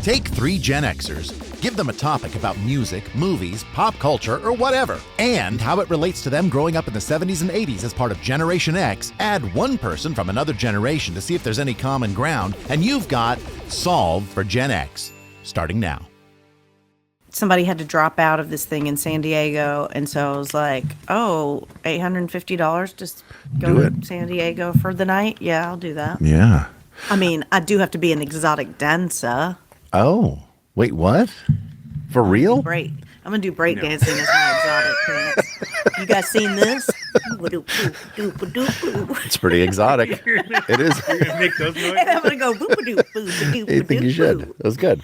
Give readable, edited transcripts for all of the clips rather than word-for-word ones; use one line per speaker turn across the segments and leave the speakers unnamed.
Take 3 Gen Xers, give them a topic about music, movies, pop culture, or whatever, and how it relates to them growing up in the 70s and 80s as part of Generation X. Add one person from another generation to see if there's any common ground, and you've got Solve for Gen X, starting now.
Somebody had to drop out of this thing in San Diego, and so I was like, oh, $850, just go to San Diego for the night? Yeah, I'll do that.
Yeah.
I mean, I do have to be an exotic dancer.
Oh, wait, what? For real?
I'm gonna do break dancing as my exotic dance. You guys seen this?
It's pretty exotic. It is.
You're gonna make those noises?
And I'm gonna go boop-a-doop.
I think you should. That was good.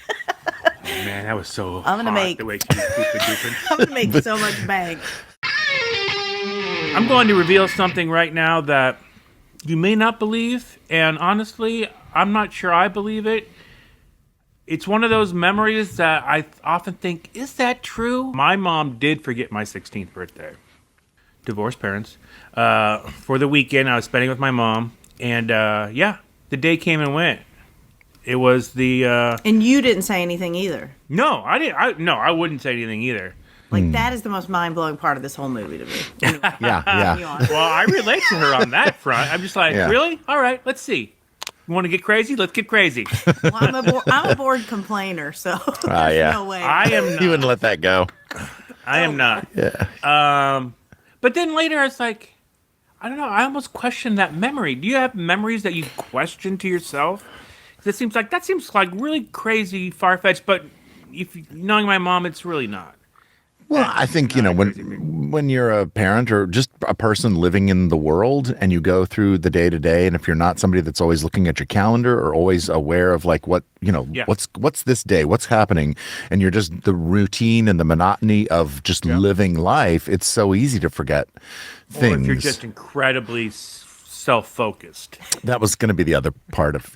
Man, that was so
I'm gonna
hot,
make-
the way she was boop-a-dooping.
I'm gonna make so much bank.
I'm going to reveal something right now that you may not believe, and honestly, I'm not sure I believe it. It's one of those memories that I often think, is that true? My mom did forget my 16th birthday. Divorced parents. For the weekend, I was spending with my mom, and the day came and went. It was the...
And you didn't say anything either.
No, I didn't. I wouldn't say anything either.
Like, that is the most mind-blowing part of this whole movie to me. Anyway,
Yeah.
Well, I relate to her on that front. I'm just like, really? All right, let's see. You want to get crazy? Let's get crazy.
Well, I'm a bored complainer, so there's no way.
I am not.
You wouldn't let that go.
I am not.
Yeah.
But then later, it's like, I don't know. I almost question that memory. Do you have memories that you question to yourself? That seems like really crazy, far-fetched. But knowing my mom, it's really not.
Well, I think, when you're a parent or just a person living in the world and you go through the day to day, and if you're not somebody that's always looking at your calendar or always aware of like what's this day, what's happening, and you're just the routine and the monotony of just living life, it's so easy to forget things.
Or if you're just incredibly self-focused.
That was going to be the other part of,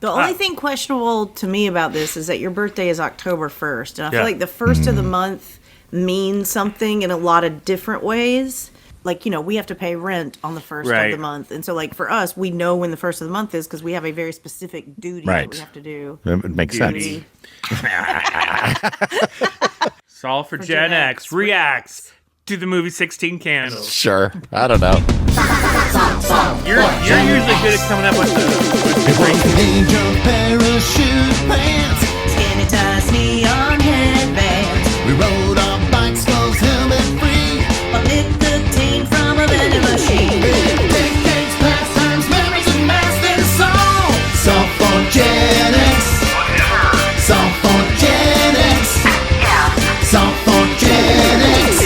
The only thing questionable to me about this is that your birthday is October 1st. And I feel like the first of the month means something in a lot of different ways. Like, we have to pay rent on the first of the month. And so, like, for us, we know when the first of the month is because we have a very specific duty that we have to do.
It makes sense.
Solve for Gen X reacts to the movie 16 Candles.
Sure. I don't know.
You're usually good at coming up with the
Paint your parachute pants,
Skinny ties, neon headbands,
we rode our bikes, close helmet free.
a nicotine from a vending machine.
Decades, pastimes, memories, and master song. Solve for Gen X. Solve for Gen X. Solve for Gen X.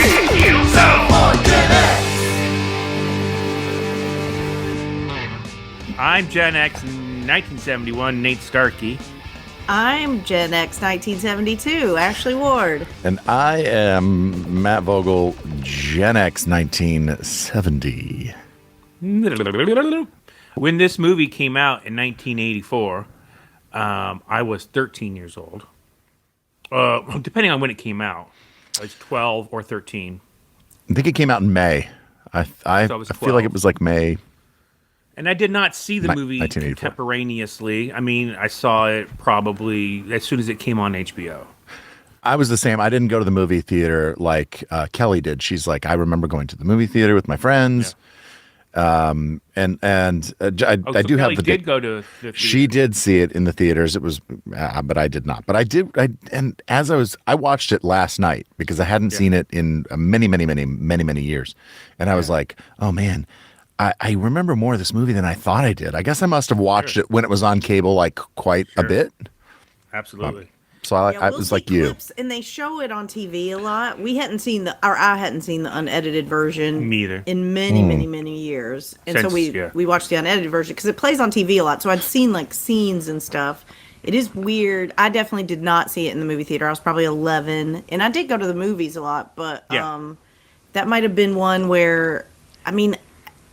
Solve for Gen X.
I'm Gen X 1971, Nate Starkey.
I'm Gen X 1972, Ashley Ward.
And I am Matt Vogel, Gen X 1970.
When this movie came out in 1984, I was 13 years old. Depending on when it came out. I was 12 or 13.
I think it came out in May. I feel like it was like May.
And I did not see the movie
1984.
contemporaneously. I mean, I saw it probably as soon as it came on HBO.
I was the same. I didn't go to the movie theater like Kelly did. She's like, I remember going to the movie theater with my friends. I do
Kelly
have the
did go to the theater.
She did see it in the theaters. It was, but I did not. But I did. I watched it last night because I hadn't seen it in many years, and I was like, oh man. I remember more of this movie than I thought I did. I guess I must have watched it when it was on cable like quite a bit.
Absolutely.
So I was like you.
And they show it on TV a lot. I hadn't seen the unedited version.
Me either.
In many years. And so we watched the unedited version because it plays on TV a lot. So I'd seen like scenes and stuff. It is weird. I definitely did not see it in the movie theater. I was probably 11. And I did go to the movies a lot. But that might have been one where,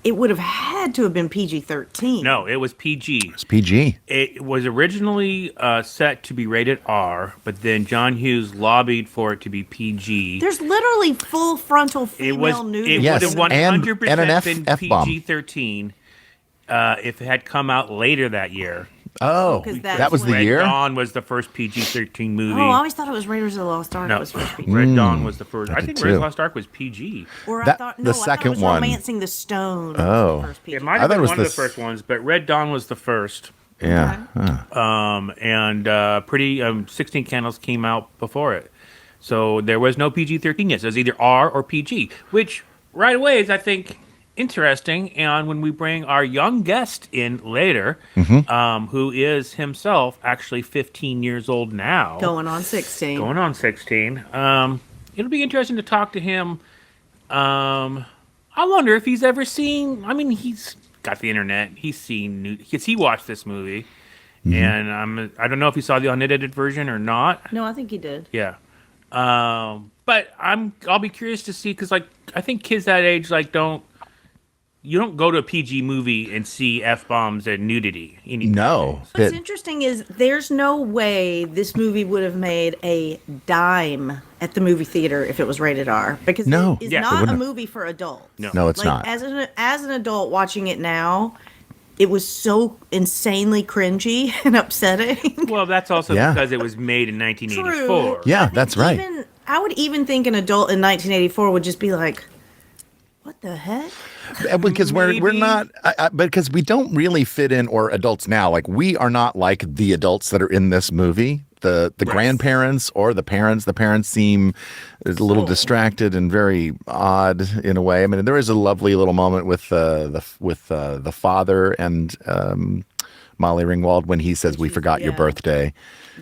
it would have had to have been PG-13.
No, it was PG.
It's PG.
It was originally set to be rated R, but then John Hughes lobbied for it to be PG.
There's literally full frontal female nudity.
It would have 100%
and an
been
F-bomb.
PG-13 if it had come out later that year.
Oh,
'cause that's
that was the
when-
Red
year?
Dawn was the first PG-13 movie.
Oh, I always thought it was Raiders of the Lost Ark.
No,
Was first PG.
Red Dawn was the first. I
did
think
too.
Raiders of the Lost Ark was PG.
Or
That-
I thought
the
no, I thought
second
it was
one.
Romancing the Stone.
Oh.
Was the first PG.
It might
I
have
thought it
been
was
one of
this-
the first ones, but Red Dawn was the first.
Yeah. Huh.
Pretty 16 Candles came out before it. So there was no PG-13 yet. So it was either R or PG, which right away is, I think, interesting. And when we bring our young guest in later, who is himself actually 15 years old now.
Going on 16.
Going on 16. It'll be interesting to talk to him. I wonder if he's ever seen, I mean, he's got the internet. He's seen, because he watched this movie. And I don't know if he saw the unedited version or not.
No, I think he did.
Yeah. But I'll be curious to see, because like I think kids that age you don't go to a PG movie and see F-bombs and nudity.
No.
What's interesting is there's no way this movie would have made a dime at the movie theater if it was rated R, because
No.
it is
Yeah, it
not a
wouldn't have.
movie for adults.
No, it's
Like,
not.
As an adult watching it now, it was so insanely cringy and upsetting.
Well, that's also
Yeah.
because it was made in 1984.
True.
Yeah,
I think
that's right.
I would even think an adult in 1984 would just be like, "What the heck?"
Because we're
Maybe.
not because we don't really fit in, or adults now, like we are not like the adults that are in this movie. The grandparents or the parents seem a little distracted and very odd in a way. I mean, there is a lovely little moment with the father and Molly Ringwald when he says, "We forgot your
yeah.
birthday,"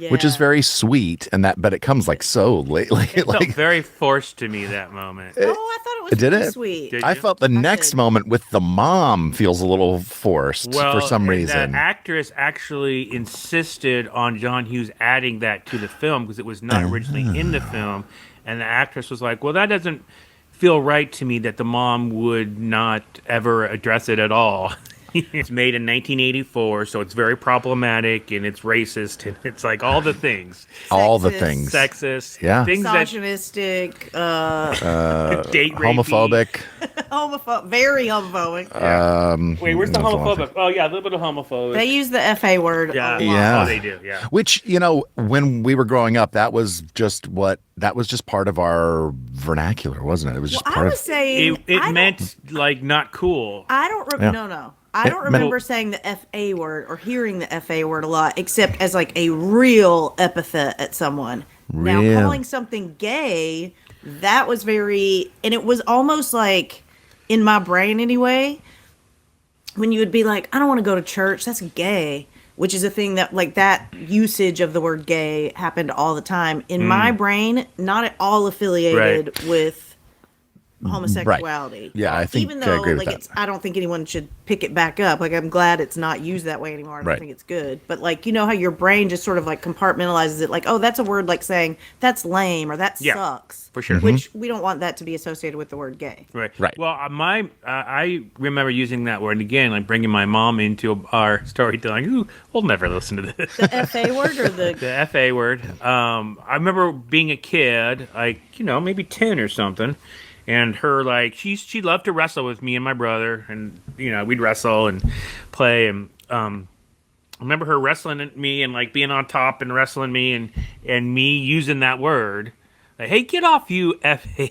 which is
Yeah.
very sweet, but it comes like so lately.
It felt
Like
very forced to me, that moment.
Oh, I thought it was
did
pretty
it?
sweet.
Did
I
you?
felt the next
did.
moment with the mom feels a little forced for some
and
reason.
The actress actually insisted on John Hughes adding that to the film because it was not originally in the film. And the actress was like, well, that doesn't feel right to me that the mom would not ever address it at all. It's made in 1984, so it's very problematic and it's racist and it's like all the things.
All the
Sexist.
things.
Sexist.
Yeah.
Things that
Misogynistic,
date rapey.
Homophobic.
very homophobic.
Wait, where's the
That's the one
homophobic? Oh, yeah, a little bit of homophobic.
They use the FA word a lot.
Yeah.
Oh, they do, yeah.
Which, when we were growing up, that was just part of our vernacular, wasn't it? It was just
I
part
was
of
saying
It meant, like, not cool.
I don't
Yeah.
no. I don't
It meant-
remember saying the FA word or hearing the FA word a lot, except as like a real epithet at someone. Now
Real.
calling something gay, that was very, and it was almost like in my brain anyway, when you would be like, I don't want to go to church, that's gay, which is a thing that like that usage of the word gay happened all the time. In my brain, not at all affiliated with homosexuality.
Yeah, I think
even
I
though
agree with
like
that.
I don't think anyone should pick it back up. Like I'm glad it's not used that way anymore. I don't
Right.
think it's good. But like how your brain just sort of like compartmentalizes it. Like, oh, that's a word like saying that's lame or that
Yeah,
sucks.
for sure.
Which we don't want that to be associated with the word gay.
Right.
Right.
Well, I remember using that word again, like bringing my mom into our storytelling. Ooh, we'll never listen to this.
The FA word or the
The FA word. I remember being a kid, like maybe 10 or something, and her like she loved to wrestle with me and my brother, and we'd wrestle and play, and I remember her wrestling at me and like being on top and wrestling me and me using that word, like, hey, get off, you FA.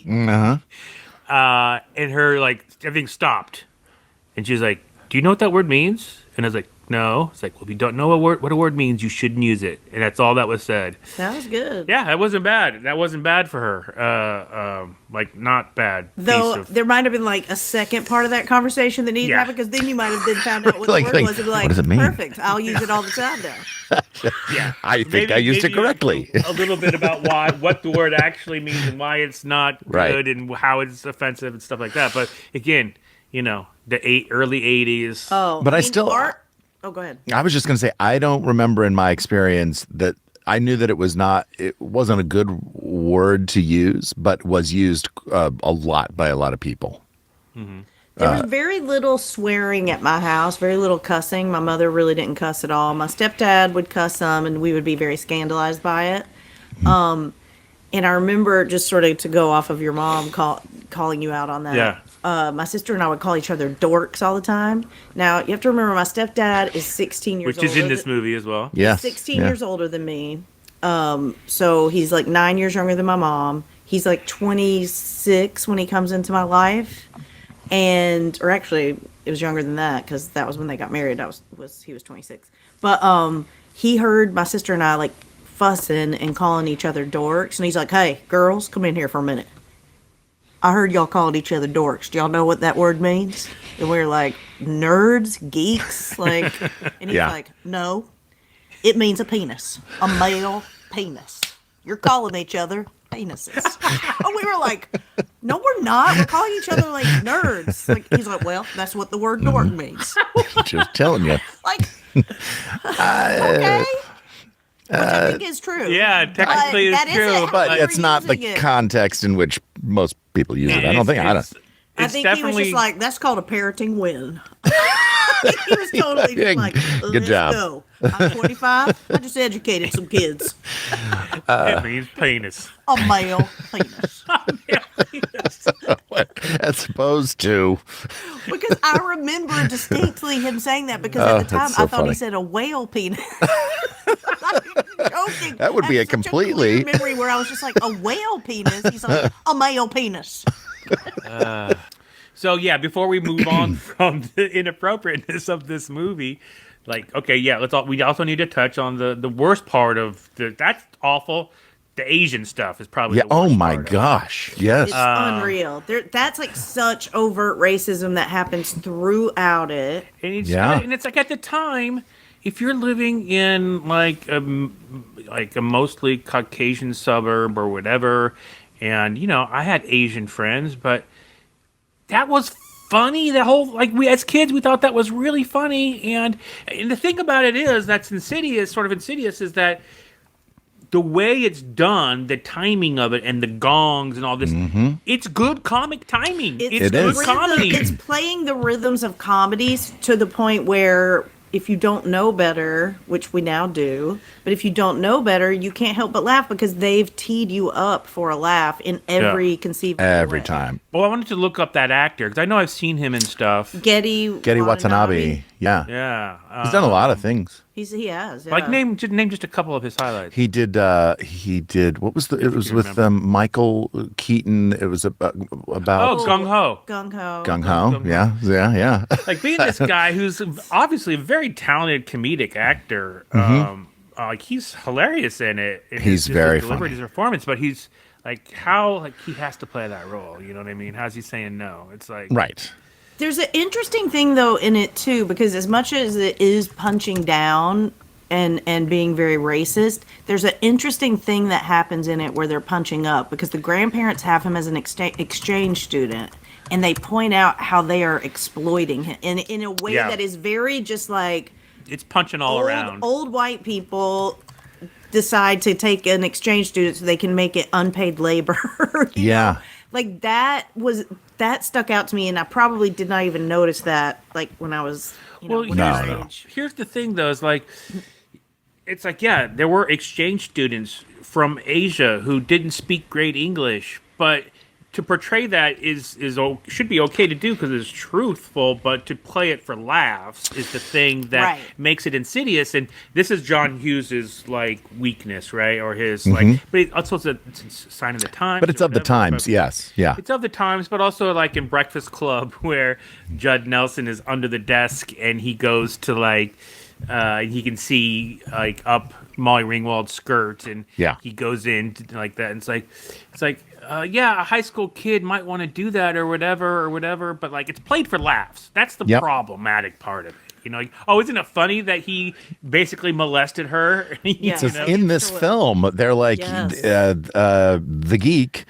Uh-huh.
And her like everything stopped, and she was like, "Do you know what that word means?" And I was like, "No." It's like, "Well, if you don't know what a word means, you shouldn't use it." And that's all that was said.
that was good.
Yeah, that wasn't bad. That wasn't bad for her. Like not bad.
Though
piece of-
there might have been like a second part of that conversation that needed to
Yeah.
happen, because then you might have then found out what
Like,
the word was and be like,
what does it mean?
perfect, I'll use it all the time now.
yeah,
I think I used it
maybe
correctly.
A little bit about what the word actually means and why it's not
Right.
good and how it's offensive and stuff like that. But again, the early 80s.
Oh,
But I still-
Oh, go ahead.
I was just going to say, I don't remember in my experience that I knew that it wasn't a good word to use, but was used a lot by a lot of people.
There was very little swearing at my house, very little cussing. My mother really didn't cuss at all. My stepdad would cuss some, and we would be very scandalized by it. And I remember, just sort of to go off of your mom calling you out on that.
Yeah.
my sister and I would call each other dorks all the time. Now, you have to remember, my stepdad is 16 years
Which is in this movie as well.
Yes.
16 years older than me. So he's like 9 years younger than my mom. He's like 26 when he comes into my life. Or actually, it was younger than that because that was when they got married. He was 26. But he heard my sister and I like fussing and calling each other dorks. And he's like, hey, girls, come in here for a minute. I heard y'all calling each other dorks. Do y'all know what that word means? And we were like, nerds, geeks, like, and he's like, no, it means a penis, a male penis. You're calling each other penises. And we were like, no, we're not. We're calling each other like nerds. Like, he's like, well, that's what the word dork means.
Just telling you.
Like, okay. Which I think is true.
Yeah, technically it's true.
But it's not the context in which most people use it. I think
he was just like, that's called a parenting win. He was totally just like,
good job.
Go. I'm 25. I just educated some kids.
It means penis.
A male penis.
As opposed to.
Because I remember distinctly him saying that because at the time I thought he said a whale penis. Joking.
That would be a completely
memory where I was just like, a whale penis. He's like, a male penis.
So yeah, before we move on from the inappropriateness of this movie, like, okay, yeah, we also need to touch on the worst part of that's awful. The Asian stuff is probably the worst
oh my
part
gosh, yes,
it's unreal. That's like such overt racism that happens throughout it.
And it's like at the time, if you're living in like a mostly Caucasian suburb or whatever, and I had Asian friends, but that was funny. The whole, like, we as kids, we thought that was really funny. And the thing about it is, that's insidious, sort of insidious, is that the way it's done, the timing of it, and the gongs and all this, it's good comic timing. It's good comedy.
It's playing the rhythms of comedies to the point where if you don't know better, which we now do, but if you don't know better, you can't help but laugh because they've teed you up for a laugh in every conceivable way.
Time.
Well, I wanted to look up that actor because I know I've seen him in stuff.
Getty
Watanabe. Yeah. He's done a lot of things.
He has. Yeah.
Like name just a couple of his highlights.
He did. What was it was with Michael Keaton. It was about.
Gung Ho.
Gung Ho.
Yeah.
Like being this guy who's obviously a very talented comedic actor. Like he's hilarious in it.
He's very funny.
His performance, but he's like he has to play that role. You know what I mean? How's he saying no? It's like
right.
There's an interesting thing though in it too, because as much as it is punching down and being very racist, there's an interesting thing that happens in it where they're punching up because the grandparents have him as an exchange student, and they point out how they are exploiting him in a way that is very just like
it's punching all around.
Old white people decide to take an exchange student so they can make it unpaid labor. you know? Like that stuck out to me, and I probably did not even notice that like when I was age.
Here's the thing though, is like it's like there were exchange students from Asia who didn't speak great English, but to portray that should be okay to do because it's truthful, but to play it for laughs is the thing that makes it insidious. And this is John Hughes's like weakness, right? Or his like, but it's also it's a sign of the times.
But it's of the times, yes, yeah.
It's of the times, but also like in Breakfast Club where Judd Nelson is under the desk and he goes to like, he can see like up Molly Ringwald's skirt, and he goes in like that, and it's like. A high school kid might want to do that or whatever, but like it's played for laughs. That's the problematic part of it. You know, like, isn't it funny that he basically molested her?
In this film, they're like the geek.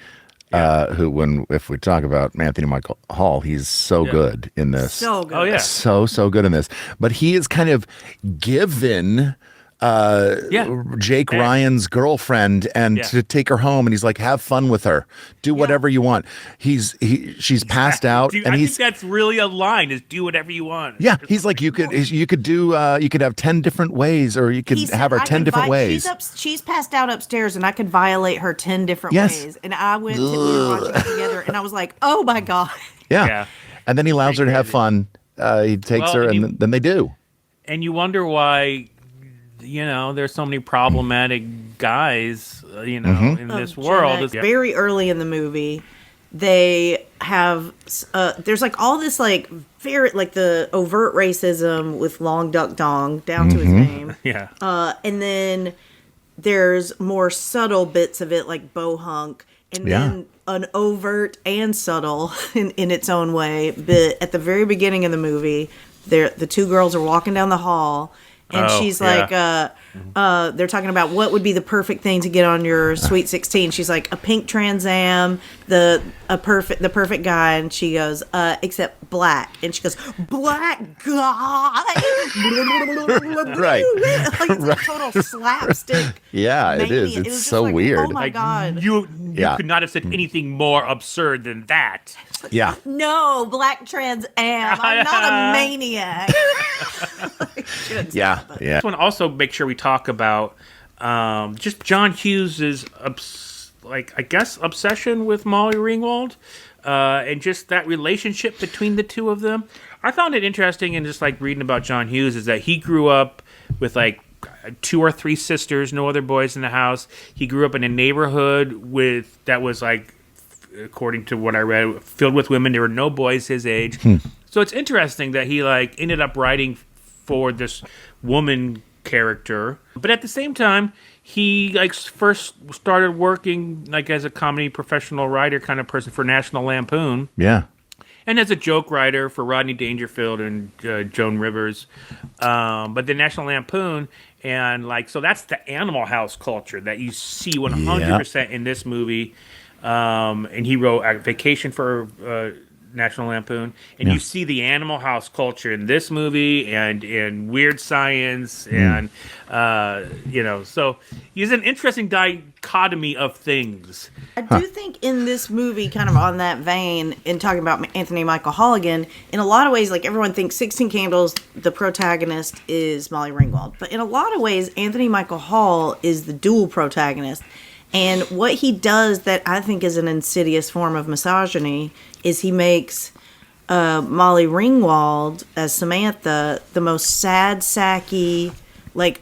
If we talk about Anthony Michael Hall, he's so good in this.
So good.
Oh yeah,
so good in this. But he is kind of given. Jake Ryan's girlfriend and to take her home, and he's like, have fun with her, do whatever you want. She's passed out, and
I think that's really a line, is do whatever you want.
Yeah, he's like, you could have 10 different ways, or you could have her 10 different ways.
She's passed out upstairs, and I could violate her 10 different ways. And I went to we were watching it together, and I was like, oh my god.
Yeah. And then he allows her to have fun. He takes her, and then they do.
And you wonder why, there's so many problematic guys, in this world.
Very early in the movie, they have there's like all this like very like the overt racism with Long Duck Dong down to his name.
Yeah.
And then there's more subtle bits of it like Bohunk, and then an overt and subtle in its own way. But at the very beginning of the movie, the two girls are walking down the hall, and she's like, they're talking about what would be the perfect thing to get on your Sweet 16. She's like, a pink Trans Am, the perfect guy, and she goes, except black, and she goes, black guy,
Right.
like it's a total slapstick.
Yeah, it is.
It
It's
was
so
like,
weird.
Oh my god!
You could not have said anything more absurd than that.
Yeah.
No, black Trans Am. I'm not a maniac.
Yeah.
This one also make sure we talk about just John Hughes' obsession with Molly Ringwald, and just that relationship between the two of them. I found it interesting, and just like reading about John Hughes, is that he grew up with like 2 or 3 sisters, no other boys in the house. He grew up in a neighborhood that was like, according to what I read, filled with women. There were no boys his age. So it's interesting that he like ended up writing for this woman character, but at the same time, he like first started working like as a comedy professional writer kind of person for National Lampoon.
Yeah.
And as a joke writer for Rodney Dangerfield and Joan Rivers. But the National Lampoon, and like, so that's the Animal House culture that you see 100% in this movie. And he wrote Vacation for National Lampoon. And you see the Animal House culture in this movie and in Weird Science. And, so he's an interesting dichotomy of things.
I do think in this movie, kind of on that vein, in talking about Anthony Michael Hall again, in a lot of ways, like everyone thinks 16 Candles, the protagonist is Molly Ringwald. But in a lot of ways, Anthony Michael Hall is the dual protagonist. And what he does that I think is an insidious form of misogyny is he makes Molly Ringwald as Samantha the most sad, sacky, like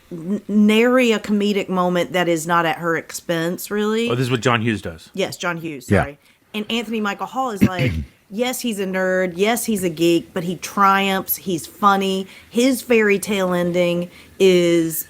nary a comedic moment that is not at her expense, really.
Oh, this is what John Hughes does.
Yes, John Hughes, sorry. Yeah. And Anthony Michael Hall is like, yes, he's a nerd. Yes, he's a geek, but he triumphs. He's funny. His fairy tale ending is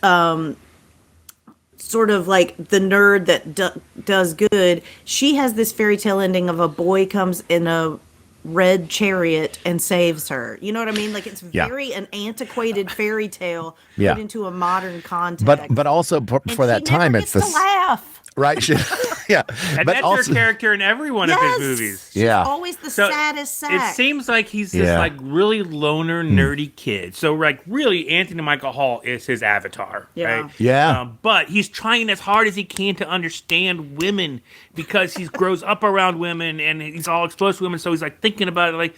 sort of like the nerd that does good. She has this fairy tale ending of a boy comes in a red chariot and saves her. You know what I mean? Like it's very an antiquated fairy tale put into a modern context.
But also for that time, it's the
laugh.
Right?
And that's also, her character in every one of his movies.
She's always the saddest sack.
It seems like he's this like really loner, nerdy kid. So like really, Anthony Michael Hall is his avatar.
Yeah.
Right?
Yeah.
But he's trying as hard as he can to understand women because he grows up around women and he's all exposed to women. So he's like thinking about it like,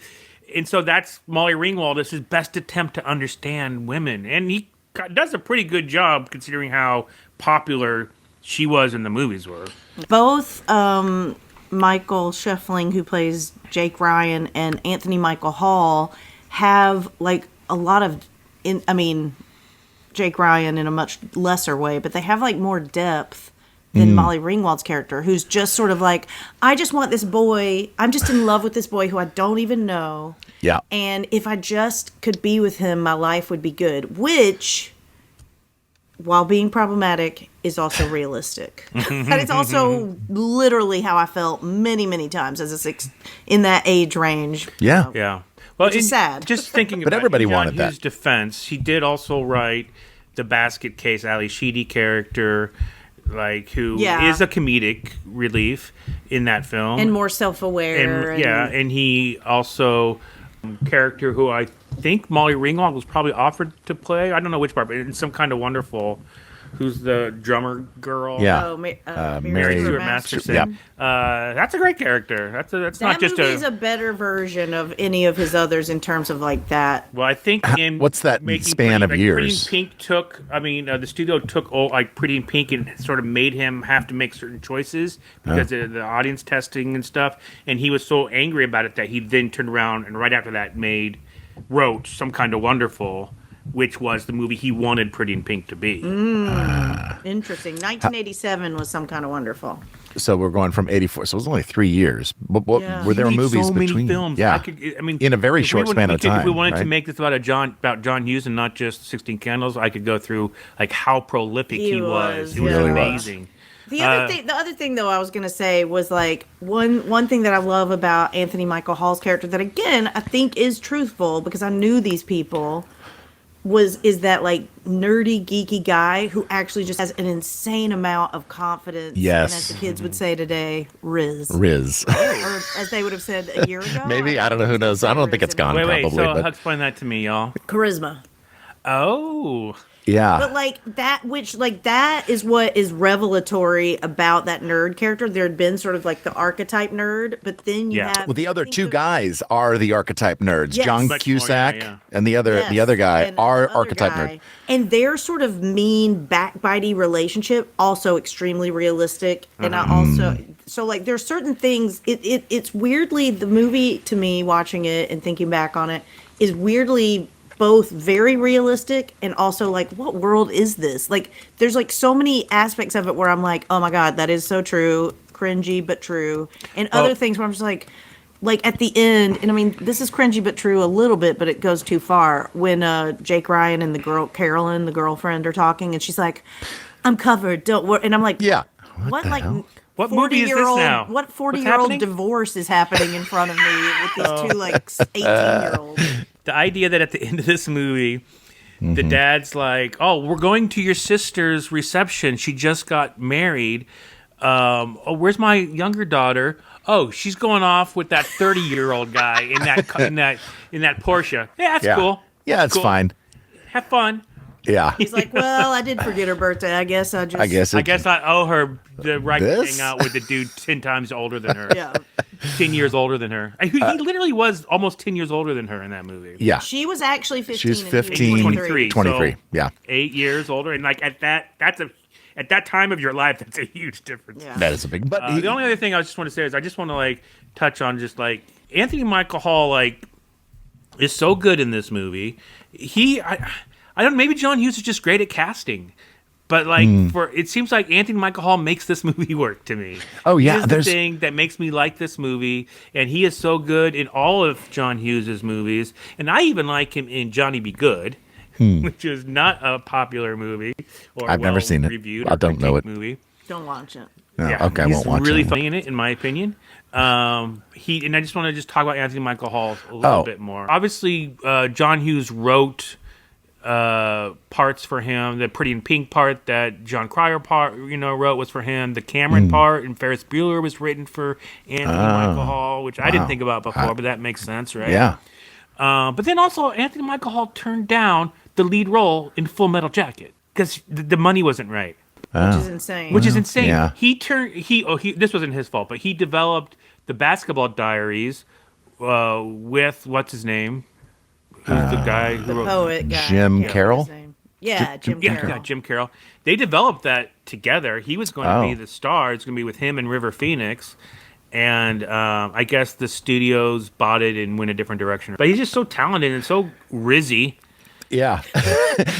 and so that's Molly Ringwald is his best attempt to understand women, and he does a pretty good job considering how popular she was in the movies were. Both
Michael Scheffling, who plays Jake Ryan, and Anthony Michael Hall have like a lot of, Jake Ryan in a much lesser way, but they have like more depth than Molly Ringwald's character, who's just sort of like, I just want this boy, I'm just in love with this boy who I don't even know.
Yeah.
And if I just could be with him, my life would be good, which, while being problematic, is also realistic. That is also literally how I felt many, many times as in that age range.
Yeah.
Yeah. Well,
it's sad.
Just thinking about
everybody
John
wanted
Hughes'
that.
defense, he did also write the Basket Case Ali Sheedy character, like who is a comedic relief in that film.
And more self-aware.
And he also character who I think Molly Ringwald was probably offered to play. I don't know which part, but in Some Kind of Wonderful, who's the drummer girl.
Yeah.
Oh,
Mary
Stuart
Stuart
Masterson.
Masterson. That's a great character. That's
That
not just
movie is a better version of any of his others in terms of like that.
Well, I think in
What's that
making
span of
Pretty
years?
in Pink took. I mean, the studio took Pretty in Pink and sort of made him have to make certain choices because of the audience testing and stuff. And he was so angry about it that he then turned around and right after that wrote Some Kind of Wonderful, which was the movie he wanted Pretty in Pink to be.
Interesting. 1987 was Some Kind of Wonderful.
So we're going from 84. So it was only 3 years. But what
Yeah.
were there
He made
movies
so
between?
many films.
Yeah. In a very short span of time.
If we wanted to
right?
make this about John Hughes and not just 16 Candles, I could go through like how prolific he was. It was
Really was.
amazing.
The other thing, though, I was gonna say was like one thing that I love about Anthony Michael Hall's character that again I think is truthful because I knew these people is that like nerdy geeky guy who actually just has an insane amount of confidence.
Yes.
And as the kids would say today, Riz.
Riz.
Or as they would have said a year ago.
Maybe. I don't know. Who knows? I don't think it's gone
Wait,
probably.
so
but
explain that to me, y'all.
Charisma.
Oh.
yeah.
But like that is what is revelatory about that nerd character. There had been sort of like the archetype nerd, but then you have
Well, the other
think
two
of-
guys are the archetype nerds.
Yes.
John
Much more,
Cusack
yeah.
and the other
Yes,
guy
and
are
the other
archetype
guy.
nerds.
And their sort of mean backbitey relationship also extremely realistic. And I also so like there's certain things it's weirdly the movie to me watching it and thinking back on it is weirdly both very realistic and also like what world is this? Like there's like so many aspects of it where I'm like, oh my God, that is so true. Cringy but true. And other things where I'm just like at the end, and I mean, this is cringy but true a little bit, but it goes too far. When Jake Ryan and the girl Carolyn, the girlfriend, are talking, and she's like, "I'm covered, don't worry." And I'm like,
Yeah.
what
the
like
hell?
What movie is this
40-year-old
now?
What
What's
40-year-old
happening?
divorce is happening in front of me with these two like 18-year-olds?
The idea that at the end of this movie, the dad's like, "Oh, we're going to your sister's reception. She just got married. Oh, where's my younger daughter? Oh, she's going off with that 30-year-old guy in that Porsche. Yeah, that's cool.
Yeah,
That's
it's
cool.
fine.
Have fun.
Yeah.
He's like, well, I did forget her birthday. I guess
I guess.
I guess I owe her the right to
This?
hang out with the dude 10 times older than her.
Yeah.
10 years older than her. He literally was almost 10 years older than her in that movie.
Yeah.
She was actually 15.
She's
and he was
15,
23.
23.
So-
Yeah.
8 years older. And like at that time of your life, that's a huge difference.
Yeah.
That is a big. But
The only other thing I just want to say is I just want to like touch on just like Anthony Michael Hall like is so good in this movie. I don't maybe John Hughes is just great at casting. But like it seems like Anthony Michael Hall makes this movie work to me.
Oh, yeah,
He is
there's-
the thing that makes me like this movie, and he is so good in all of John Hughes' movies. And I even like him in Johnny Be Good, which is not a popular movie or
I've never seen it.
reviewed
I
or
don't know
critiqued
it.
movie.
Don't watch it.
No,
Yeah,
okay, I
he's
won't watch
really
it.
funny in it, in my opinion. And I just want to just talk about Anthony Michael Hall a little bit more. Obviously, John Hughes wrote parts for him. The Pretty in Pink part that John Cryer wrote was for him. The Cameron part and Ferris Bueller was written for Anthony Michael Hall, which I didn't think about before, but that makes sense, right?
Yeah.
But then also Anthony Michael Hall turned down the lead role in Full Metal Jacket because the money wasn't right.
Which is insane.
Which is insane.
yeah.
This wasn't his fault, but he developed the Basketball Diaries with what's his name? Who's the guy who
the
wrote
poet guy.
Jim
I can't remember
Carroll?
his name. Yeah, Jim
Yeah,
Carroll.
Jim Carroll. They developed that together. He was going to be the star. It's going to be with him and River Phoenix. And I guess the studios bought it and went a different direction. But he's just so talented and so rizzy.
Yeah.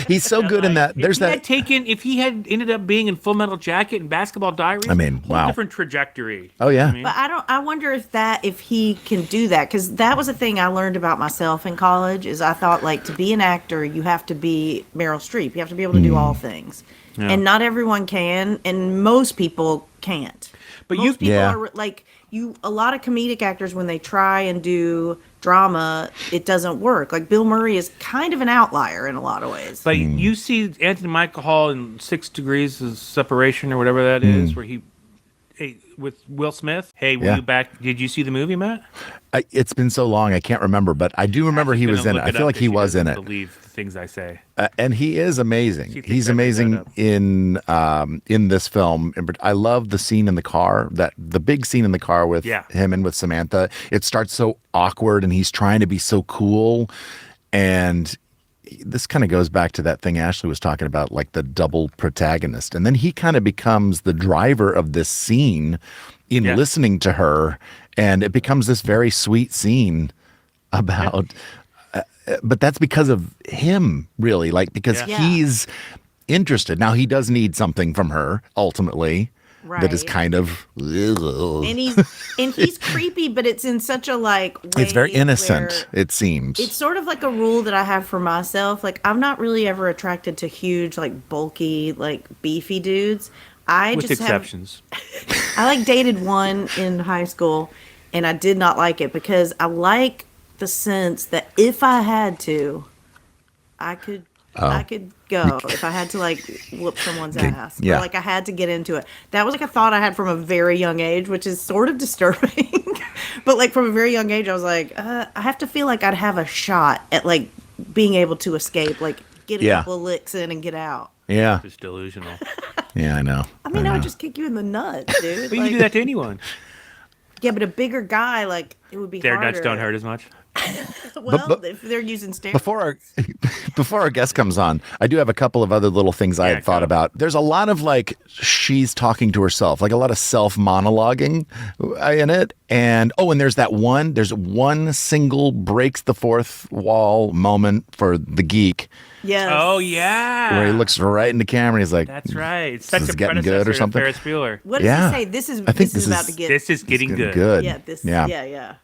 He's so good in that. There's that.
If he had ended up being in Full Metal Jacket and Basketball Diaries,
I mean,
whole
wow.
different trajectory.
Oh, yeah.
I mean,
But I wonder if he can do that, because that was a thing I learned about myself in college. Is I thought like to be an actor, you have to be Meryl Streep. You have to be able to do all things, and not everyone can, and most people can't.
But
most people
Yeah.
are like you. A lot of comedic actors, when they try and do drama, it doesn't work. Like Bill Murray is kind of an outlier in a lot of ways.
But you see Anthony Michael Hall in 6 Degrees of Separation or whatever that is, where Hey, with Will Smith. Hey, were
Yeah.
you back? Did you see the movie, Matt?
It's been so long, I can't remember, but I do remember he was in it. I feel like he was in it.
Believe the things I say.
And he is amazing.
She thinks
He's
I made that
amazing
up.
in this film. I love the scene in the car, the big scene in the car with him and with Samantha. It starts so awkward, and he's trying to be so cool. And this kind of goes back to that thing Ashley was talking about, like the double protagonist. And then he kind of becomes the driver of this scene in listening to her, and it becomes this very sweet scene about. But that's because of him, really, like because he's interested. Now he does need something from her ultimately. Right. That is kind of
and he's creepy, but it's in such a way
it's very innocent, it seems.
It's sort of like a rule that I have for myself. Like, I'm not really ever attracted to huge, bulky, beefy dudes.
With exceptions.
I dated one in high school, and I did not like it because I like the sense that if I had to, I could go if I had to whoop someone's ass.
Yeah.
Or I had to get into it. That was a thought I had from a very young age, which is sort of disturbing. But from a very young age, I was I have to feel like I'd have a shot at being able to escape, get a couple of licks in and get out.
Yeah.
It's delusional.
Yeah, I know.
I mean, I would just kick you in the nuts, dude.
But you can do that to anyone.
Yeah, but a bigger guy, it would be
Their
harder.
nuts don't hurt as much.
Well, if they're using steroids.
Before our guest comes on, I do have a couple of other little things I had thought about. There's a lot of she's talking to herself, a lot of self-monologuing in it. And there's one single breaks the fourth wall moment for the geek.
Yes.
Oh, yeah.
Where he looks right in the camera and he's like,
that's right. It's
this
such
is
a
getting good or something.
Ferris Bueller.
What does he say? This is about to get.
This is getting good.
Yeah. Yeah.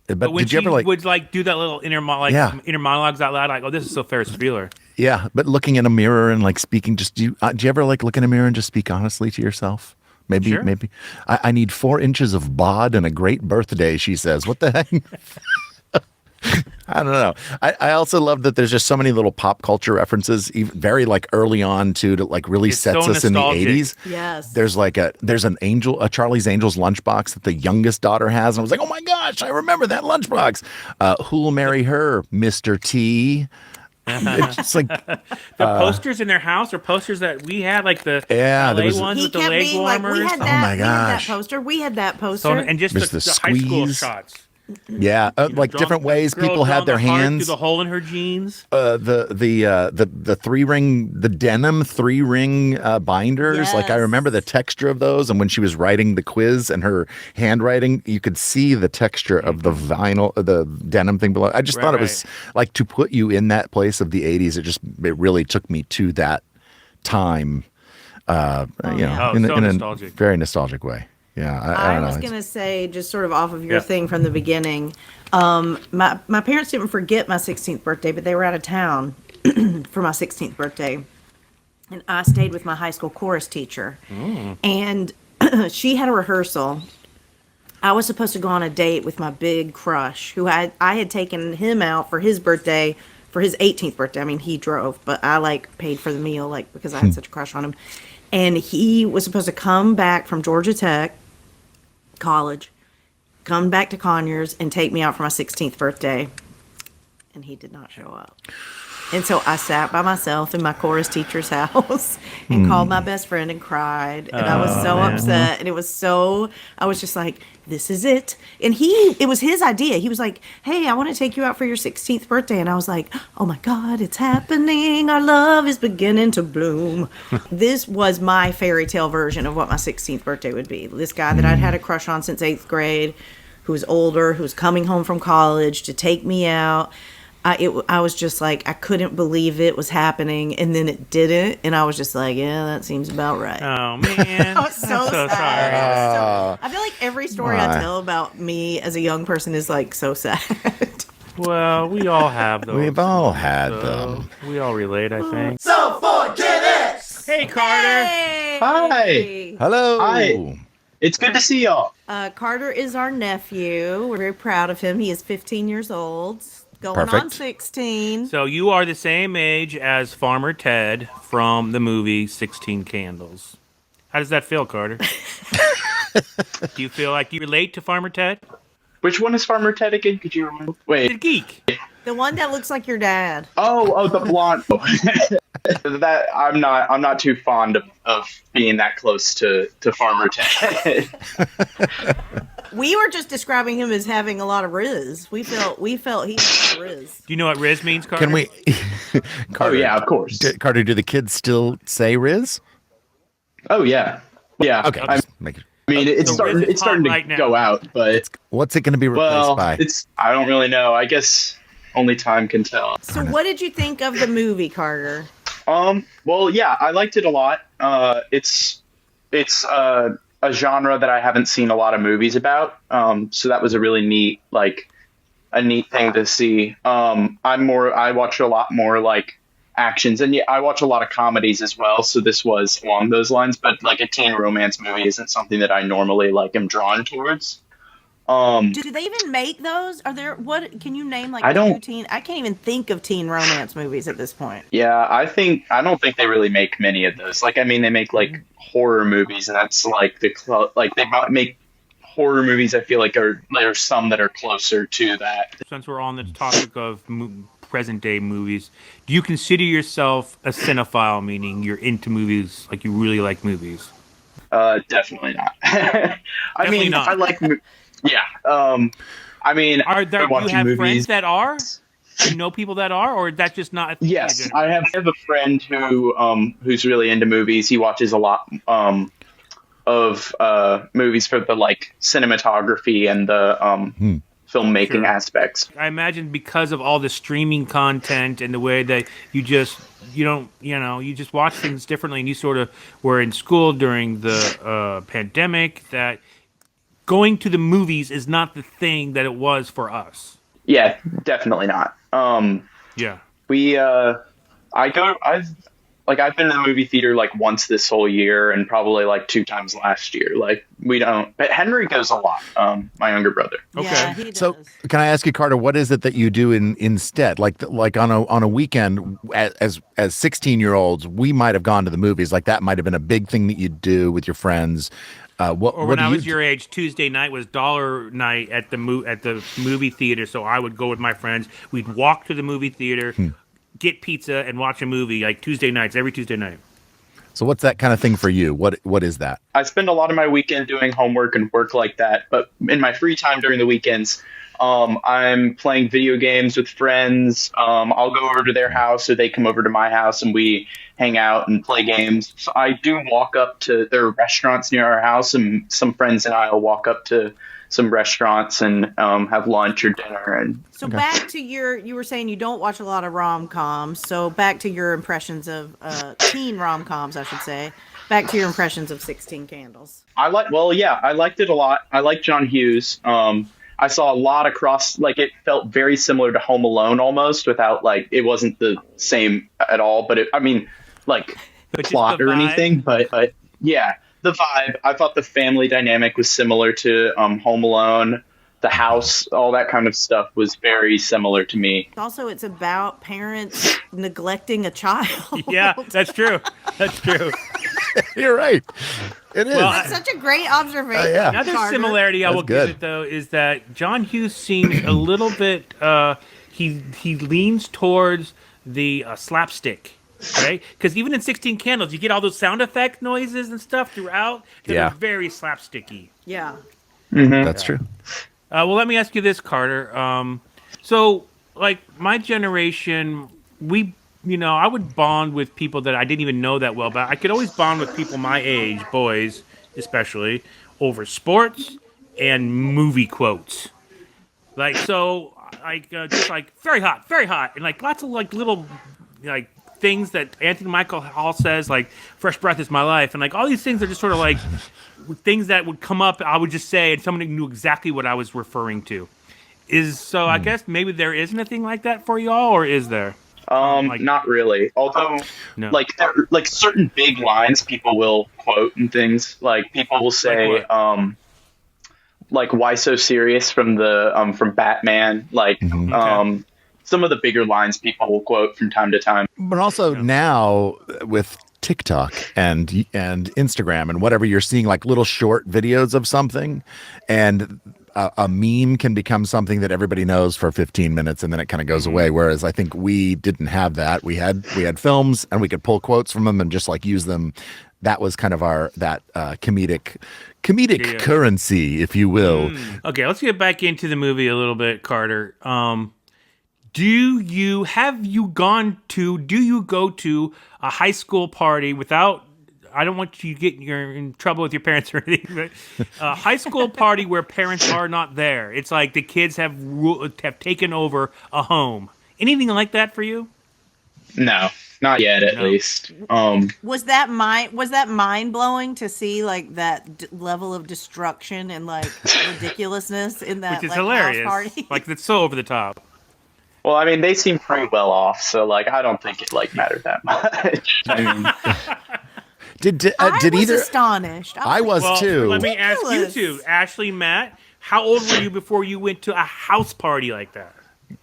But
when
did you ever
would do that little inner monologues out loud, oh, this is so Ferris Bueller.
Yeah, but looking in a mirror and speaking, do you ever look in a mirror and just speak honestly to yourself? Maybe,
sure.
maybe. I need 4 inches of bod and a great birthday, she says. What the heck? I don't know. I also love that there's just so many little pop culture references, even very early on to really
It's
sets
so
us in the
nostalgic.
80s.
Yes. There's a Charlie's Angels lunchbox that the youngest daughter has, and I was like, oh my gosh, I remember that lunchbox. Who'll marry her, Mr. T? It's just
the posters in their house are posters that we had, the LA ones with the leg warmers.
We had that,
oh my gosh,
we had that poster.
And just the high school shots.
Yeah, different ways people had their hands
through the hole in her jeans.
The 3-ring, the denim 3-ring binders.
Yes.
I remember the texture of those, and when she was writing the quiz and her handwriting, you could see the texture of the vinyl, the denim thing below. I just thought it was to put you in that place of the 80s. It really took me to that time. In a very nostalgic way. Yeah, I don't know.
I was going to say, just sort of off of your thing from the beginning, my parents didn't forget my 16th birthday, but they were out of town for my 16th birthday. And I stayed with my high school chorus teacher. And she had a rehearsal. I was supposed to go on a date with my big crush, who I had taken him out for his birthday, for his 18th birthday. I mean, he drove, but I paid for the meal, because I had such a crush on him. And he was supposed to come back from Georgia Tech college, come back to Conyers and take me out for my 16th birthday. And he did not show up. And so I sat by myself in my chorus teacher's house and called my best friend and cried. And I was so upset. And I was just like, this is it. And it was his idea. He was like, hey, I want to take you out for your 16th birthday. And I was like, oh my God, it's happening. Our love is beginning to bloom. This was my fairy tale version of what my 16th birthday would be. This guy that I'd had a crush on since 8th grade, who was older, who was coming home from college to take me out. I was just I couldn't believe it was happening, and then it didn't, and I was just like, yeah, that seems about right.
Oh, man.
I was so sad. I feel like every story I tell about me as a young person is so sad.
Well, we all have those.
We've all had them.
We all relate, I think.
So for Gen X!
Hey, Carter.
Hey!
Hi.
Hello.
Hi. It's good to see y'all.
Carter is our nephew. We're very proud of him. He is 15 years old. Going on 16.
So you are the same age as Farmer Ted from the movie 16 Candles. How does that feel, Carter? Do you feel like you relate to Farmer Ted?
Which one is Farmer Ted again? Could you remember? Wait.
The geek.
The one that looks like your dad.
Oh, the blonde. That I'm not too fond of being that close to Farmer Ted.
We were just describing him as having a lot of riz. We felt he had riz.
Do you know what Riz means, Carter?
Can we? Carter,
Oh yeah, of course.
Carter, do the kids still say Riz?
Oh yeah, yeah.
Okay,
I
just make it.
mean, it's
So Riz
starting
is
it's starting
hot
to
right now.
go out, but
What's it going to be replaced by?
I don't really know. I guess only time can tell.
So what did you think of the movie, Carter?
Well, yeah, I liked it a lot. It's a genre that I haven't seen a lot of movies about. So that was a really neat thing to see. I watch a lot more like actions, and yeah, I watch a lot of comedies as well. So this was along those lines, but like a teen romance movie isn't something that I normally am drawn towards.
Do they even make those? Are there can you name like
I don't-
teen? I can't even think of teen romance movies at this point.
Yeah, I don't think they really make many of those. Like, I mean, they make like horror movies, and that's like they make horror movies. I feel like there's some that are closer to that.
Since we're on the topic of present day movies, do you consider yourself a cinephile, meaning you're into movies, like you really like movies?
Definitely not. I mean,
not.
I like. Yeah. I mean,
Are there?
I
Do
watch
you have
movies.
friends that are? Do you know people that are, or that's just not?
Yes, I have a friend who's really into movies. He watches a lot of movies for the cinematography and the filmmaking aspects.
I imagine because of all the streaming content and the way that you just watch things differently, and you sort of were in school during the pandemic, that going to the movies is not the thing that it was for us.
Yeah, definitely not.
Yeah.
I've been to the movie theater once this whole year, and probably 2 times last year. But Henry goes a lot. My younger brother.
Okay.
Yeah, he does.
So, can I ask you, Carter, what is it that you do instead? Like on a weekend, as 16-year-olds, we might have gone to the movies. Like that might have been a big thing that you'd do with your friends.
When I was your age, Tuesday night was dollar night at the movie theater. So I would go with my friends. We'd walk to the movie theater, get pizza, and watch a movie Tuesday nights, every Tuesday night.
So what's that kind of thing for you? What is that?
I spend a lot of my weekend doing homework and work like that. But in my free time during the weekends, I'm playing video games with friends. I'll go over to their house, or they come over to my house, and we hang out and play games. So I do walk up to there are restaurants near our house, and some friends and I will walk up to some restaurants and have lunch or dinner. And
so back to you were saying you don't watch a lot of rom-coms. So back to your impressions of teen rom-coms, I should say. Back to your impressions of 16 Candles.
I liked it a lot. I like John Hughes. I saw a lot across, it felt very similar to Home Alone almost, without it wasn't the same at all, but plot or anything, but yeah, the vibe. I thought the family dynamic was similar to Home Alone. The house, all that kind of stuff was very similar to me.
Also, it's about parents neglecting a child.
Yeah, that's true. That's true.
You're right. It is.
Well,
That's such a great observation.
yeah.
Another
Carter.
similarity I
That's
will
good.
give it, though, is that John Hughes seems a little bit, he leans towards the slapstick, right? Because even in 16 Candles, you get all those sound effect noises and stuff throughout that are very slapsticky.
Yeah.
That's true.
Well, let me ask you this, Carter. So, my generation, I would bond with people that I didn't even know that well, but I could always bond with people my age, boys especially, over sports and movie quotes. Just very hot, and lots of little things that Anthony Michael Hall says, "Fresh breath is my life," and all these things are just sort of things that would come up. I would just say, and someone knew exactly what I was referring to. I guess maybe there isn't a thing like that for y'all, or is there?
Not really. Although,
No.
certain big lines people will quote and things. People will say, "Why so serious?" from Batman. Some of the bigger lines people will quote from time to time.
But also now with TikTok and Instagram and whatever, you're seeing like little short videos of something, and a meme can become something that everybody knows for 15 minutes and then it kind of goes away. Whereas I think we didn't have that. We had films and we could pull quotes from them and just like use them. That was kind of our comedic currency, if you will.
Okay, let's get back into the movie a little bit, Carter. Do you go to a high school party without? I don't want you to get in trouble with your parents or anything, but a high school party where parents are not there. It's like the kids have taken over a home. Anything like that for you?
No, not yet, at least.
Was that mind blowing to see like that level of destruction and like ridiculousness in that,
which is
like,
hilarious.
house party?
Like it's so over the top.
Well, I mean, they seem pretty well off, so like I don't think it like mattered that much. I mean,
Did
I was
either?
astonished.
I was too.
Let me ask you
Ridiculous.
two, Ashley, Matt. How old were you before you went to a house party like that?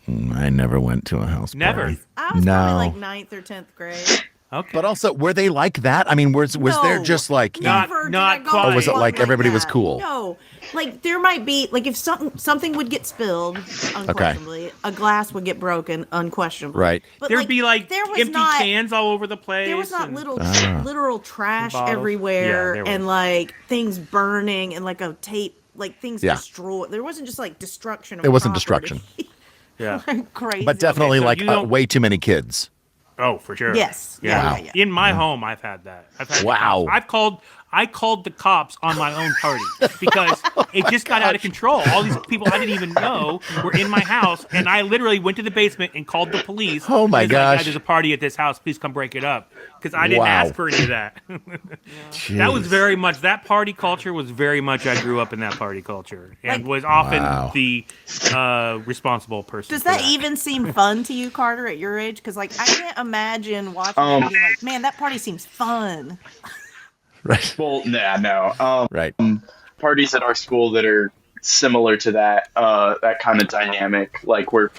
I never went to a house
Never.
party.
I was
No.
probably like 9th or 10th grade.
Okay,
But also, were they like that? I mean, was there
No.
just like,
Never did I
not
go
quite.
to
Or was it
one
like everybody was
that.
cool?
No, like there might be like if something would get spilled, unquestionably, a glass would get broken, unquestionably.
Right.
But
there'd be like
there was
empty
not,
cans all over the place.
There was not
and-
literal trash
bottles.
everywhere,
Yeah, there
and
was.
like things burning and like a tape, like things
Yeah.
destroyed. There wasn't just like destruction. Of
It wasn't
property.
destruction.
Yeah.
Crazy.
But definitely
so
like
you don't-
way too many kids.
Oh, for sure.
Yes.
Yeah.
Yeah.
In my home, I've had that. I've had
Wow.
I called the cops on my own party because it just got out of control. All these people I didn't even know were in my house, and I literally went to the basement and called the police.
Oh, my
It's like,
gosh.
"Guys, there's a party at this house. Please come break it up." Because I didn't
Wow.
ask for any of that. That was very much, that party culture was very much, I grew up in that party culture and
Like-
was often
Wow.
the responsible person.
Does
for
that even seem fun to you, Carter, at your age? Because like I can't imagine watching it and being like, man, that party seems fun.
Right.
well, nah, no.
Right.
Parties at our school that are similar to that, that kind of dynamic, like where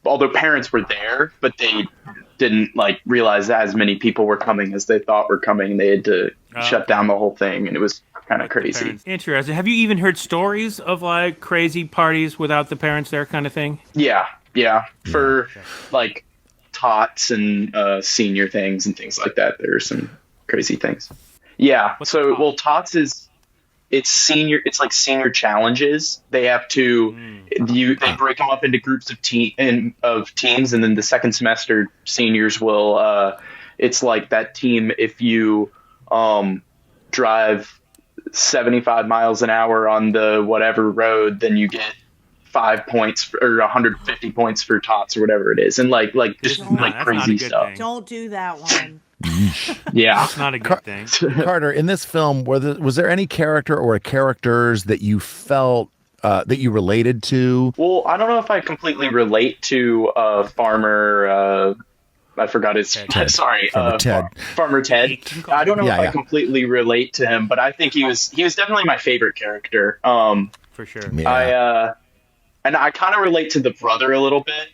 although parents were there, but they didn't like realize as many people were coming as they thought were coming. They had to shut down the whole thing, and it was kind of crazy.
Parents. Interesting. Have you even heard stories of like crazy parties without the parents there kind of thing?
Yeah. For like tots and senior things and things like that, there are some crazy things. Yeah.
What's
So,
TOTS?
well, tots it's like senior challenges. They have to they break them up into groups of teams, and then the second semester seniors will it's like that team, if you drive 75 miles an hour on the whatever road, then you get 5 points or 150 points for tots or whatever it is, and like just
No,
like
that's not a
crazy
good
stuff.
thing.
Don't do that one.
Yeah.
It's not a good thing.
Carter, in this film, was there any character or characters that you felt that you related to?
Well, I don't know if I completely relate to Farmer. I forgot his.
Ted.
Sorry,
Farmer Ted.
Farmer Ted.
You can call
I don't know
him.
if
Yeah,
I
yeah.
completely relate to him, but I think he was definitely my favorite character.
For sure.
Yeah.
And I kind of relate to the brother a little bit.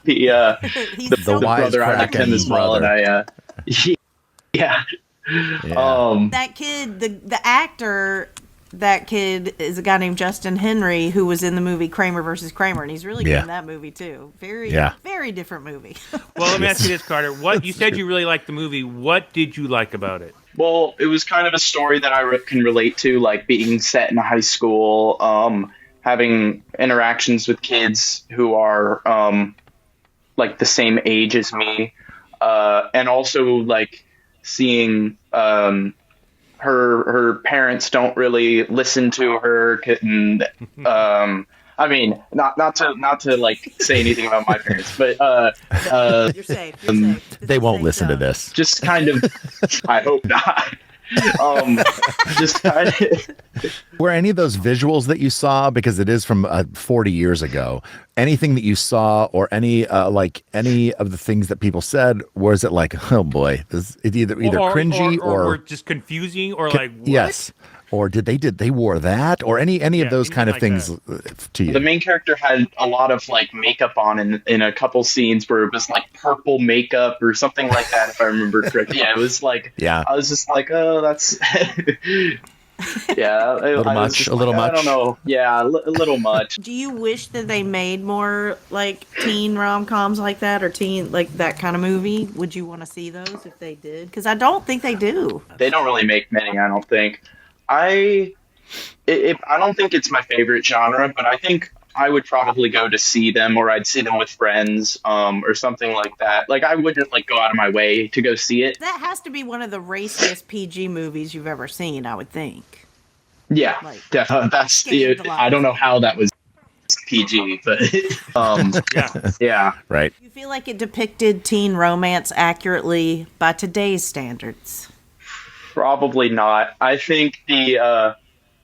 He's so
wise
brother, I like him as well, and
brother.
yeah.
Yeah.
that kid, the actor. That kid is a guy named Justin Henry who was in the movie Kramer versus Kramer, and he's really good
Yeah.
in that movie too. Very,
Yeah.
very different movie.
Well, let me ask you this, Carter. What you said you really liked the movie. What did you like about it?
Well, it was kind of a story that I can relate to, like being set in a high school, having interactions with kids who are like the same age as me, and also like seeing her parents don't really listen to her, and I mean, not to like say anything about my parents, but
You're safe. You're safe. This
They
is
won't
safe
listen to
zone.
this.
just kind of, I hope not. Just kind of.
Were any of those visuals that you saw, because it is from 40 years ago, anything that you saw or any of the things that people said, was it like, oh boy, this is either cringy
or
or
just confusing or like what?
yes, or did they wore that, or any of those kind of
like
things to you?
The main character had a lot of like makeup on in a couple scenes where it was like purple makeup or something like that, if I remember correctly. Yeah, it was like, I was just like, oh, that's yeah,
a little much.
I don't know. Yeah, a little much.
Do you wish that they made more like teen rom-coms like that, or teen like that kind of movie? Would you want to see those if they did? Because I don't think they do.
They don't really make many, I don't think. I don't think it's my favorite genre, but I think I would probably go to see them, or I'd see them with friends, or something like that. Like, I wouldn't like go out of my way to go see it.
That has to be one of the raciest PG movies you've ever seen, I would think.
Yeah,
Like,
definitely. That's I don't know how that was PG, but yeah.
Right.
You feel like it depicted teen romance accurately by today's standards?
Probably not. I think the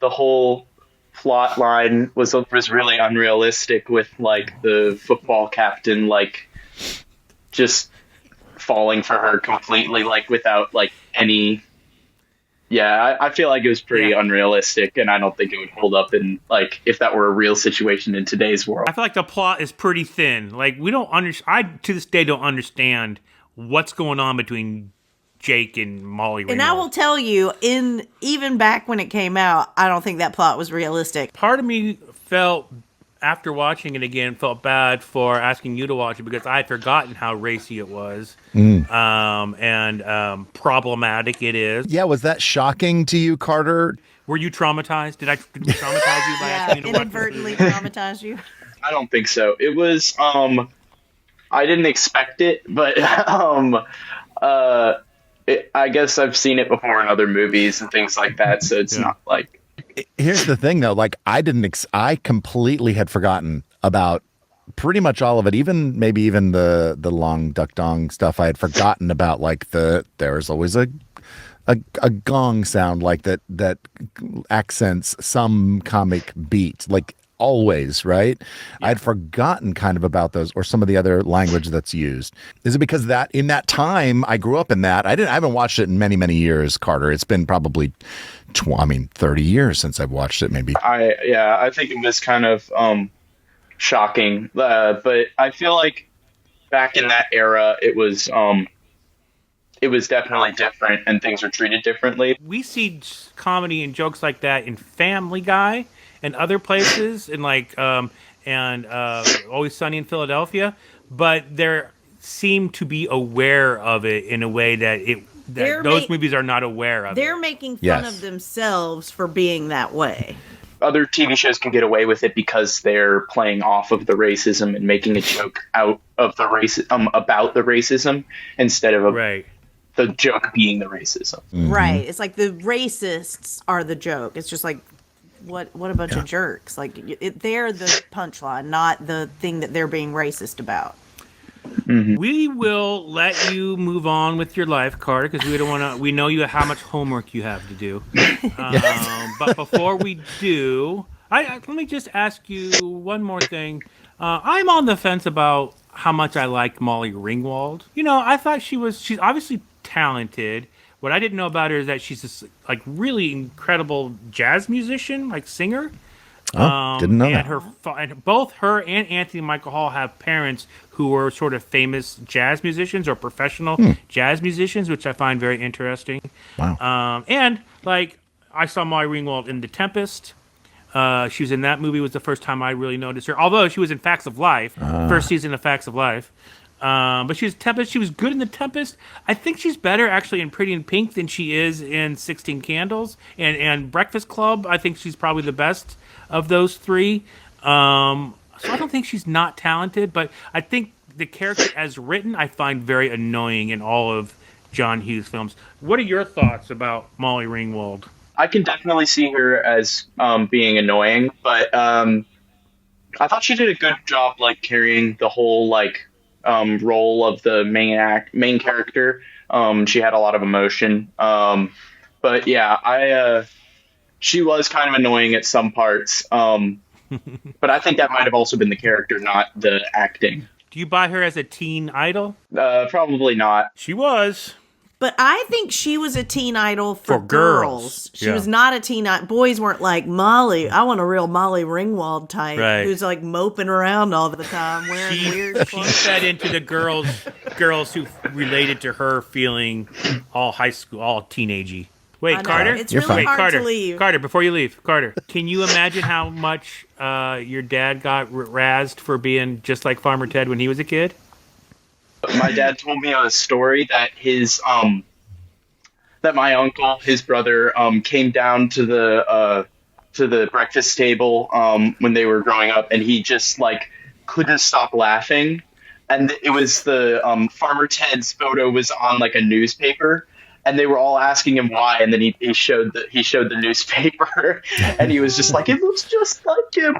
whole plot line was really unrealistic, with like the football captain like just falling for her completely, like without like any. Yeah, I feel like it was pretty unrealistic, and I don't think it would hold up in like if that were a real situation in today's world.
I feel like the plot is pretty thin. Like, we don't I to this day don't understand what's going on between Jake and Molly Ringwald.
And I will tell you, even back when it came out, I don't think that plot was realistic.
Part of me felt, after watching it again, felt bad for asking you to watch it, because I had forgotten how racy it was and problematic it is.
Yeah, was that shocking to you, Carter?
Were you traumatized? Did we traumatize you by asking you to watch it?
Inadvertently traumatize you?
I don't think so. It was I didn't expect it, but I guess I've seen it before in other movies and things like that, so it's not like.
Here's the thing, though. Like, I completely had forgotten about pretty much all of it. Maybe even the long duck dong stuff. I had forgotten about, like, there's always a gong sound like that accents some comic beat, like always, right? Yeah. I'd forgotten kind of about those, or some of the other language that's used. Is it because that in that time I grew up in that? I haven't watched it in many, many years, Carter. It's been probably 30 years since I've watched it, maybe.
I think it was kind of shocking, but I feel like back in that era it was definitely different, and things were treated differently.
We see comedy and jokes like that in Family Guy and other places, and like Always Sunny in Philadelphia, but they seem to be aware of it in a way that those movies are not aware of.
They're making fun of themselves for being that way.
Other TV shows can get away with it because they're playing off of the racism and making a joke out of the about the racism instead of the joke being the racism.
Mm-hmm. Right. It's like the racists are the joke. It's just like, what a bunch of jerks. Like, they're the punchline, not the thing that they're being racist about.
Mm-hmm. We will let you move on with your life, Carter, because we don't want to. We know how much homework you have to do. But before we do, let me just ask you one more thing. I'm on the fence about how much I like Molly Ringwald. You know, I thought she's obviously talented. What I didn't know about her is that she's this like really incredible jazz musician, like singer.
Didn't know that.
And both her and Anthony Michael Hall have parents who were sort of famous jazz musicians or professional jazz musicians, which I find very interesting.
Wow.
And like, I saw Molly Ringwald in The Tempest. She was in that movie. Was the first time I really noticed her. Although she was in Facts of Life, first season of Facts of Life. But she was Tempest. She was good in The Tempest. I think she's better actually in Pretty in Pink than she is in 16 Candles and Breakfast Club. I think she's probably the best of those three. So I don't think she's not talented, but I think the character as written I find very annoying in all of John Hughes films. What are your thoughts about Molly Ringwald?
I can definitely see her as being annoying, but I thought she did a good job like carrying the whole like role of the main character. She had a lot of emotion. But yeah, she was kind of annoying at some parts. But I think that might have also been the character, not the acting.
Do you buy her as a teen idol?
Probably not.
She was.
But I think she was a teen idol for girls. She was not a teen idol. Boys weren't like, Molly, I want a real Molly Ringwald type who's like moping around all the time wearing weird clothes.
She fed into the girls who related to her feeling all high school, all teenagey. Wait, Carter?
It's really hard to leave.
Carter, before you leave, can you imagine how much your dad got razzed for being just like Farmer Ted when he was a kid?
My dad told me a story that that my uncle, his brother, came down to the breakfast table when they were growing up, and he just like couldn't stop laughing. And it was the Farmer Ted's photo was on like a newspaper, and they were all asking him why. And then he showed the newspaper, and he was just like, it looks just like him.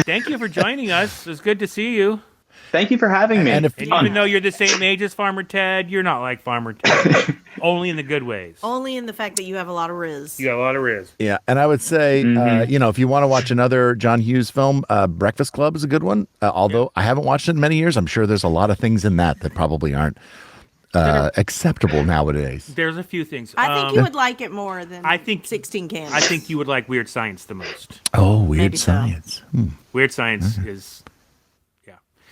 Thank you for joining us. It was good to see you.
Thank you for having me.
And even though you're the same age as Farmer Ted, you're not like Farmer Ted. Only in the good ways.
Only in the fact that you have a lot of riz.
You got a lot of riz.
Yeah, and I would say, if you want to watch another John Hughes film, Breakfast Club is a good one. Although I haven't watched it in many years, I'm sure there's a lot of things in that probably aren't acceptable nowadays.
There's a few things.
I think you would like it more than 16 Candles.
I think you would like Weird Science the most.
Oh, Weird Science.
So.
Weird Science is...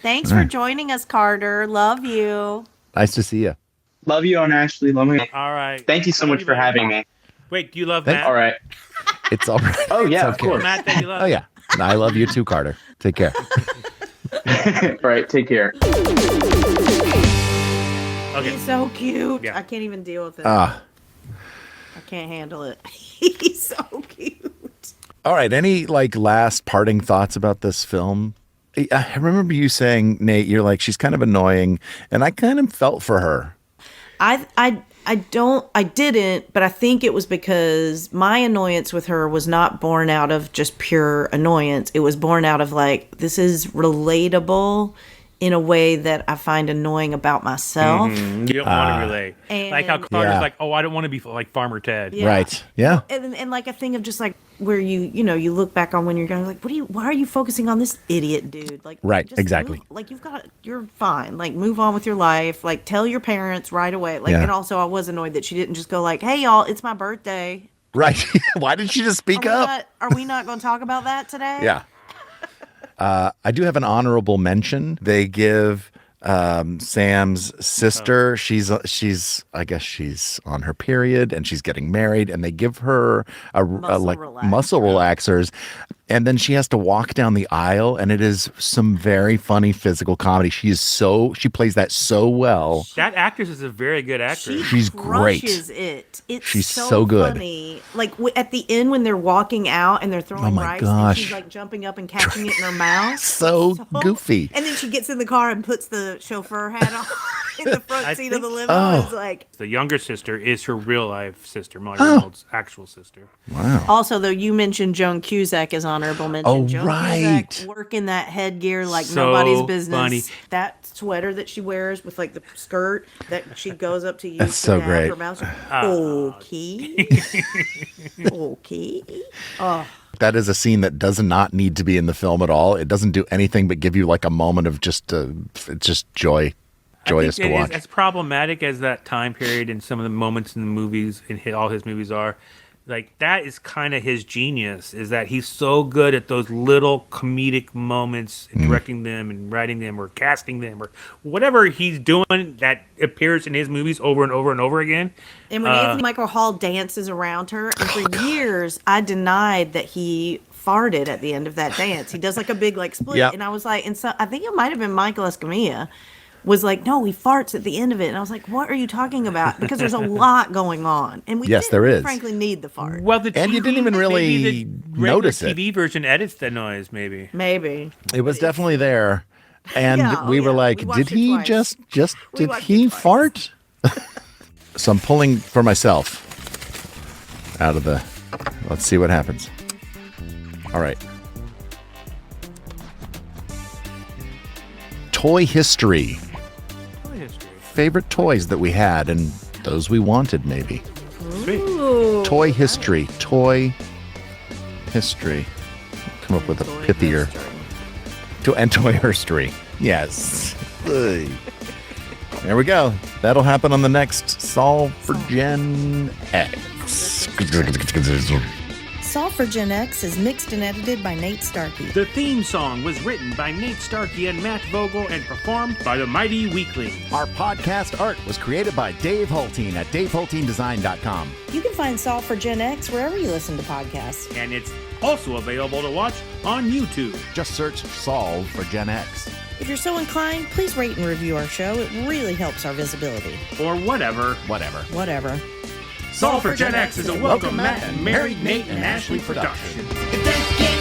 Thanks for joining us, Carter. Love you.
Nice to see you.
Love you, and Ashley. Love you.
All right.
Thank you so much for having me.
Wait, do you love Matt?
All right.
It's all right.
Oh, yeah,
okay.
of course.
Matt, that you love.
Oh, yeah. And I love you too, Carter. Take care.
All right. Take care.
Okay.
He's so cute.
Yeah.
I can't even deal with it. I can't handle it. He's so cute.
All right. Any last parting thoughts about this film? I remember you saying, Nate, you're like, she's kind of annoying, and I kind of felt for her.
I didn't, but I think it was because my annoyance with her was not born out of just pure annoyance. It was born out of this is relatable in a way that I find annoying about myself.
Mm-hmm. You don't want to relate. Like how Carter's like, oh, I don't want to be like Farmer Ted.
Yeah.
Right. Yeah.
And like a thing of just where you look back on when you're going why are you focusing on this idiot dude?
Right, exactly.
You're fine. Move on with your life. Tell your parents right away. And also I was annoyed that she didn't just go hey y'all, it's my birthday.
Right. Why didn't she just speak up?
Are we not going to talk about that today?
Yeah. I do have an honorable mention. They give Sam's sister, she's I guess she's on her period and she's getting married, and they give her muscle relaxers, and then she has to walk down the aisle, and it is some very funny physical comedy. She plays that so well.
That actress is a very good actress.
She's great.
She's
so good.
Funny. At the end when they're walking out and they're throwing rice, and she's jumping up and catching it in her mouth.
so goofy.
And then she gets in the car and puts the chauffeur hat on in the front seat of the limo. It's
the younger sister is her real life sister, Molly Ringwald's actual sister.
Wow.
Also, though, you mentioned Joan Cusack as honorable mention.
Oh,
Joan
right.
Cusack working that headgear like
So
nobody's business.
funny.
That sweater that she wears with the skirt that she goes up to use.
That's so great.
Her mouth. Okay. Okay. Oh.
That is a scene that does not need to be in the film at all. It doesn't do anything but give you a moment of just joy. Joyous to watch.
As problematic as that time period and some of the moments in the movies, all his movies are, that is kind of his genius, is that he's so good at those little comedic moments and directing them and writing them or casting them or whatever he's doing that appears in his movies over and over and over again.
And when Anthony Michael Hall dances around her, and for years I denied that he farted at the end of that dance. He does a big split, and I was and so I think it might have been Michael Escamilla was no, he farts at the end of it. And I was like, what are you talking about? Because there's a lot going on. And we didn't frankly need the fart.
Well,
you didn't even really notice it.
The TV version edits the noise, maybe.
Maybe.
It was definitely there. And we were did he just did he fart? So I'm pulling for myself out of the, let's see what happens. All right. Toy history. Favorite toys that we had and those we wanted, maybe.
Ooh,
Toy history. Toy history. Come up with a pithier. And toy history. Yes. All There we go. That'll happen on the next Solve for Gen X.
Solve for Gen X is mixed and edited by Nate Starkey.
The theme song was written by Nate Starkey and Matt Vogel and performed by the Mighty Weekly.
Our podcast art was created by Dave Hulteen at davehulteendesign.com.
You can find Solve for Gen X wherever you listen to podcasts.
And it's also available to watch on YouTube.
Just search Solve for Gen X.
If you're so inclined, please rate and review our show. It really helps our visibility.
Or whatever.
Whatever.
Solve for Gen X is a Welcome Matt and Married Nate and Ashley production.
If that